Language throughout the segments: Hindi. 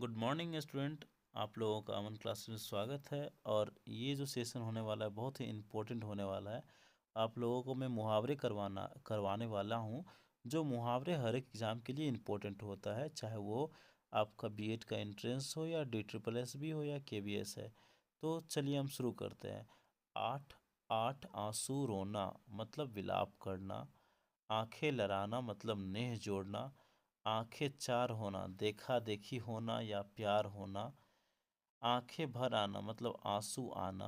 Good morning student. आप लोगों का अमन क्लास में स्वागत है। और ये जो सेशन होने वाला है बहुत ही इम्पोर्टेंट होने वाला है। आप लोगों को मैं मुहावरे करवाने वाला हूँ। जो मुहावरे हर एक एग्ज़ाम के लिए इम्पोर्टेंट होता है, चाहे वो आपका बीएड का एंट्रेंस हो या DSSS भी हो या KVS है। तो चलिए हम शुरू करते हैं। आठ आठ आंसू रोना मतलब विलाप करना। आंखें लड़ाना मतलब नेह जोड़ना। आंखें चार होना देखा देखी होना या प्यार होना। आंखें भर आना मतलब आंसू आना।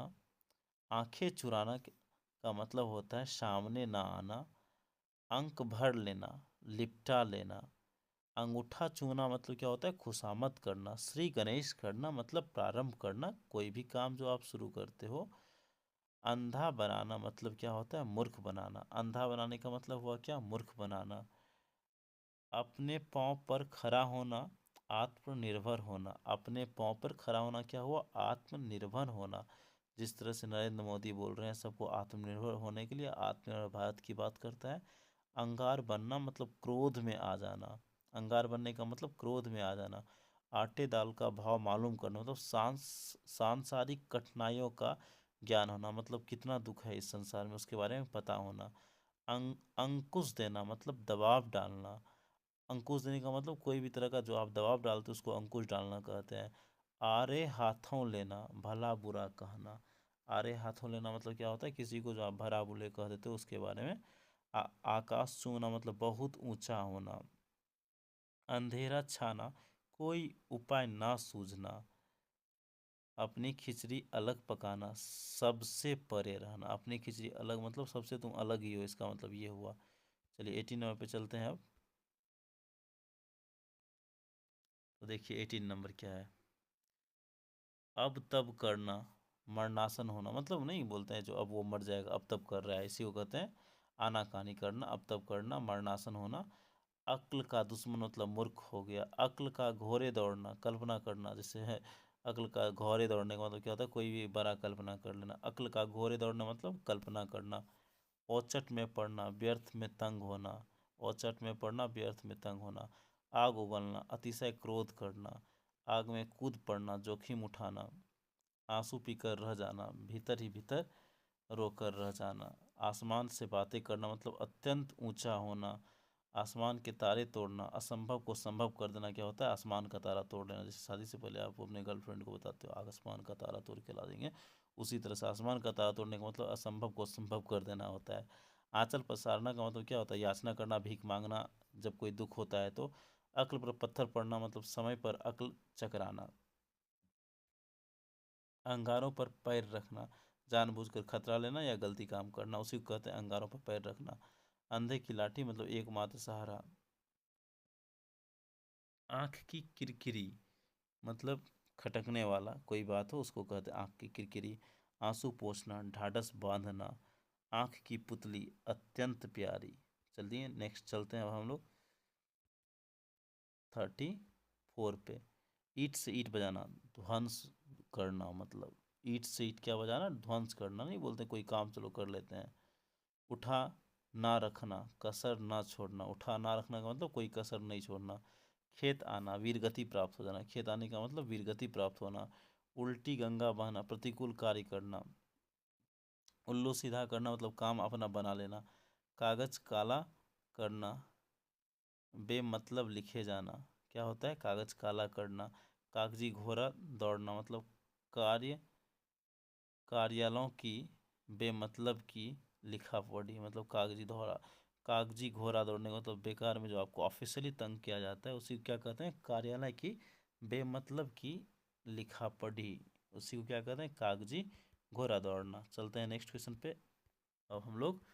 आंखें चुराना का मतलब होता है सामने ना आना। अंक भर लेना लिपटा लेना। अंगूठा चूना मतलब क्या होता है खुशामद करना। श्री गणेश करना मतलब प्रारंभ करना, कोई भी काम जो आप शुरू करते हो। अंधा बनाना मतलब क्या होता है मूर्ख बनाना। अंधा बनाने का मतलब हुआ क्या, मूर्ख बनाना। अपने पाँव पर खड़ा होना आत्मनिर्भर होना। अपने पाँव पर खड़ा होना क्या हुआ, आत्मनिर्भर होना। जिस तरह से नरेंद्र मोदी बोल रहे हैं सबको आत्मनिर्भर होने के लिए, आत्मनिर्भर भारत की बात करता है। अंगार बनना मतलब क्रोध में आ जाना। अंगार बनने का मतलब क्रोध में आ जाना। आटे दाल का भाव मालूम करना मतलब सांसारिक कठिनाइयों का ज्ञान होना, मतलब कितना दुख है इस संसार में उसके बारे में पता होना। अंकुश देना मतलब दबाव डालना। अंकुश देने का मतलब कोई भी तरह का जो आप दबाव डालते हो उसको अंकुश डालना कहते हैं। आरे हाथों लेना भला बुरा कहना। आरे हाथों लेना मतलब क्या होता है, किसी को जो आप भला बुरे कह देते हो उसके बारे में। आकाश छूना मतलब बहुत ऊंचा होना। अंधेरा छाना कोई उपाय ना सूझना। अपनी खिचड़ी अलग पकाना सबसे परे रहना। अपनी खिचड़ी अलग मतलब सबसे तुम अलग ही हो, इसका मतलब ये हुआ। चलिए 18 नंबर पे चलते हैं अब। तो देखिए 18 नंबर क्या है। अब तब करना मरणासन होना मतलब नहीं बोलते हैं जो अब वो मर जाएगा अब तब कर रहा है, इसी को कहते हैं आनाकानी करना। अब तब करना मरणासन होना। अक्ल का दुश्मन मतलब मूर्ख हो गया। अक्ल का घोड़े दौड़ना कल्पना करना, जैसे है अक्ल का घोड़े दौड़ने का मतलब क्या होता है, कोई भी बड़ा कल्पना कर लेना। अक्ल का घोड़े दौड़ना मतलब कल्पना करना। औचट में पड़ना व्यर्थ में तंग होना। औचट में पड़ना व्यर्थ में तंग होना। आग उगलना अतिशय क्रोध करना। आग में कूद पड़ना जोखिम उठाना। आंसू पीकर रह जाना भीतर ही भीतर रोकर रह जाना। आसमान से बातें करना मतलब अत्यंत ऊंचा होना। आसमान के तारे तोड़ना असंभव को संभव कर देना क्या होता है, आसमान का तारा तोड़ लेना। जैसे शादी से पहले आप अपने गर्लफ्रेंड को बताते हो आसमान का तारा तोड़ के ला देंगे, उसी तरह से आसमान का तारा तोड़ने का मतलब असंभव को संभव कर देना होता है। आंचल पसारना का मतलब क्या होता है, याचना करना भीख मांगना जब कोई दुख होता है तो। अक्ल पर पत्थर पड़ना मतलब समय पर अक्ल चकराना। अंगारों पर पैर रखना जानबूझकर खतरा लेना या गलती काम करना, उसी को कहते हैं अंगारों पर पैर रखना। अंधे की लाठी मतलब एकमात्र सहारा। आँख की किरकिरी मतलब खटकने वाला कोई बात हो उसको कहते हैं आँख की किरकिरी। आंसू पोंछना ढाढ़स बांधना। आँख की पुतली अत्यंत प्यारी। चलिए नेक्स्ट चलते हैं अब हम लोग 34 पे। ईंट से ईंट बजाना ध्वंस करना मतलब। ईंट से ईंट क्या बजाना, ध्वंस करना नहीं बोलते, कोई काम चलो कर लेते हैं। उठा ना रखना कसर ना छोड़ना। उठा ना रखना का मतलब कोई कसर नहीं छोड़ना। खेत आना वीरगति प्राप्त हो जाना। खेत आने का मतलब वीरगति प्राप्त होना। उल्टी गंगा बहना प्रतिकूल कार्य करना। उल्लू सीधा करना मतलब काम अपना बना लेना। कागज काला करना बेमतलब लिखे जाना क्या होता है, कागज काला करना। कागजी घोड़ा दौड़ना मतलब कार्य कार्यालयों की बेमतलब की लिखा पढ़ी मतलब कागजी घोड़ा। कागजी घोड़ा दौड़ने का मतलब बेकार में जो आपको ऑफिशियली तंग किया जाता है उसी को क्या कहते हैं, कार्यालय की बेमतलब की लिखा पढ़ी, उसी को क्या कहते हैं कागजी घोड़ा दौड़ना। चलते हैं नेक्स्ट क्वेश्चन पे। अब हम लोग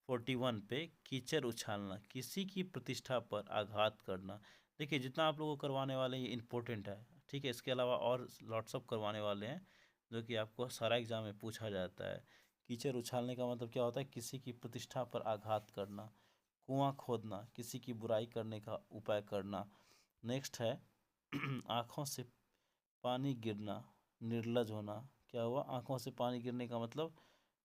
41 पे। कीचड़ उछालना किसी की प्रतिष्ठा पर आघात करना। देखिए जितना आप लोगों को करवाने वाले हैं ये इंपॉर्टेंट है, ठीक है। इसके अलावा और लॉट्स ऑफ करवाने वाले हैं जो कि आपको सारा एग्जाम में पूछा जाता है। कीचड़ उछालने का मतलब क्या होता है, किसी की प्रतिष्ठा पर आघात करना। कुआं खोदना किसी की बुराई करने का उपाय करना। नेक्स्ट है आँखों से पानी गिरना निर्लज होना। क्या हुआ, आँखों से पानी गिरने का मतलब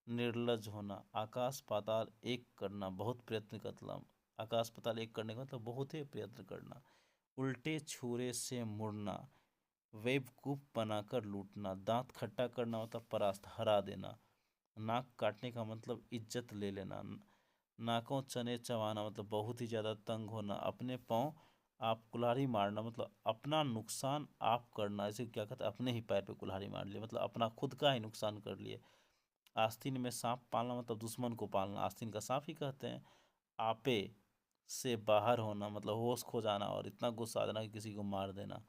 निर्लज होना। आकाश पाताल एक करना बहुत प्रयत्न करना। आकाश पाताल एक करने का मतलब बहुत ही प्रयत्न करना। उल्टे छुरे से मुड़ना बेवकूफ बनाकर लूटना, दांत खट्टा करना मतलब परास्त, हरा देना। नाक काटने का मतलब इज्जत ले लेना। नाकों चने चबाना मतलब बहुत ही ज़्यादा तंग होना। अपने पाँव आप कुल्हाड़ी मारना मतलब अपना नुकसान आप करना। ऐसे क्या कहते हैं, अपने ही पैर पे कुल्हाड़ी मार लिए मतलब अपना खुद का ही नुकसान कर लिए। आस्तीन में सांप पालना मतलब दुश्मन को पालना, आस्तीन का सांप ही कहते हैं। आपे से बाहर होना मतलब होश खो जाना और इतना गुस्सा आ जाना कि किसी को मार देना।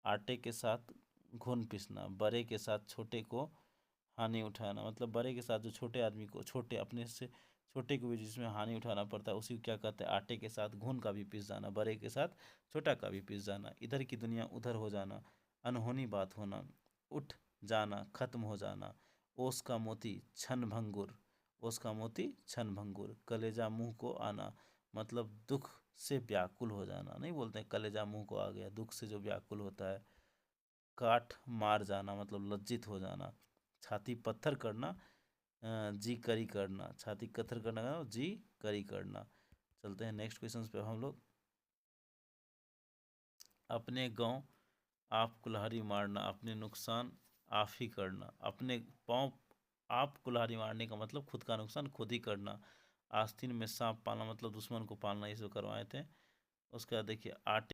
आटे के साथ घुन पीसना, बड़े के साथ छोटे को हानि उठाना मतलब बड़े के साथ जो छोटे आदमी को, छोटे अपने से छोटे को भी जिसमें हानि उठाना पड़ता है उसी को क्या कहते हैं, आटे के साथ घुन का भी पीस जाना, बड़े के साथ छोटा का भी पीस जाना। इधर की दुनिया उधर हो जाना, अनहोनी बात होना, उठ जाना, खत्म हो जाना। ओस का मोती छन भंगुर, ओस का मोती छन भंगुर। कलेजा मुंह को आना मतलब दुख से व्याकुल हो जाना, नहीं बोलते हैं कलेजा मुंह को आ गया, दुख से जो व्याकुल होता है। काठ मार जाना मतलब लज्जित हो जाना। छाती पत्थर करना, जी करी करना, छाती पत्थर करना का जी करी करना। चलते हैं नेक्स्ट क्वेश्चन पे हम लोग। अपने गांव आप कुल्हाड़ी मारना, अपने नुकसान आप ही करना। अपने पाँव आप कुल्हाड़ी मारने का मतलब खुद का नुकसान खुद ही करना। आस्तीन में सांप पालना मतलब दुश्मन को पालना, इसे करवाए थे। उसके बाद देखिए आटे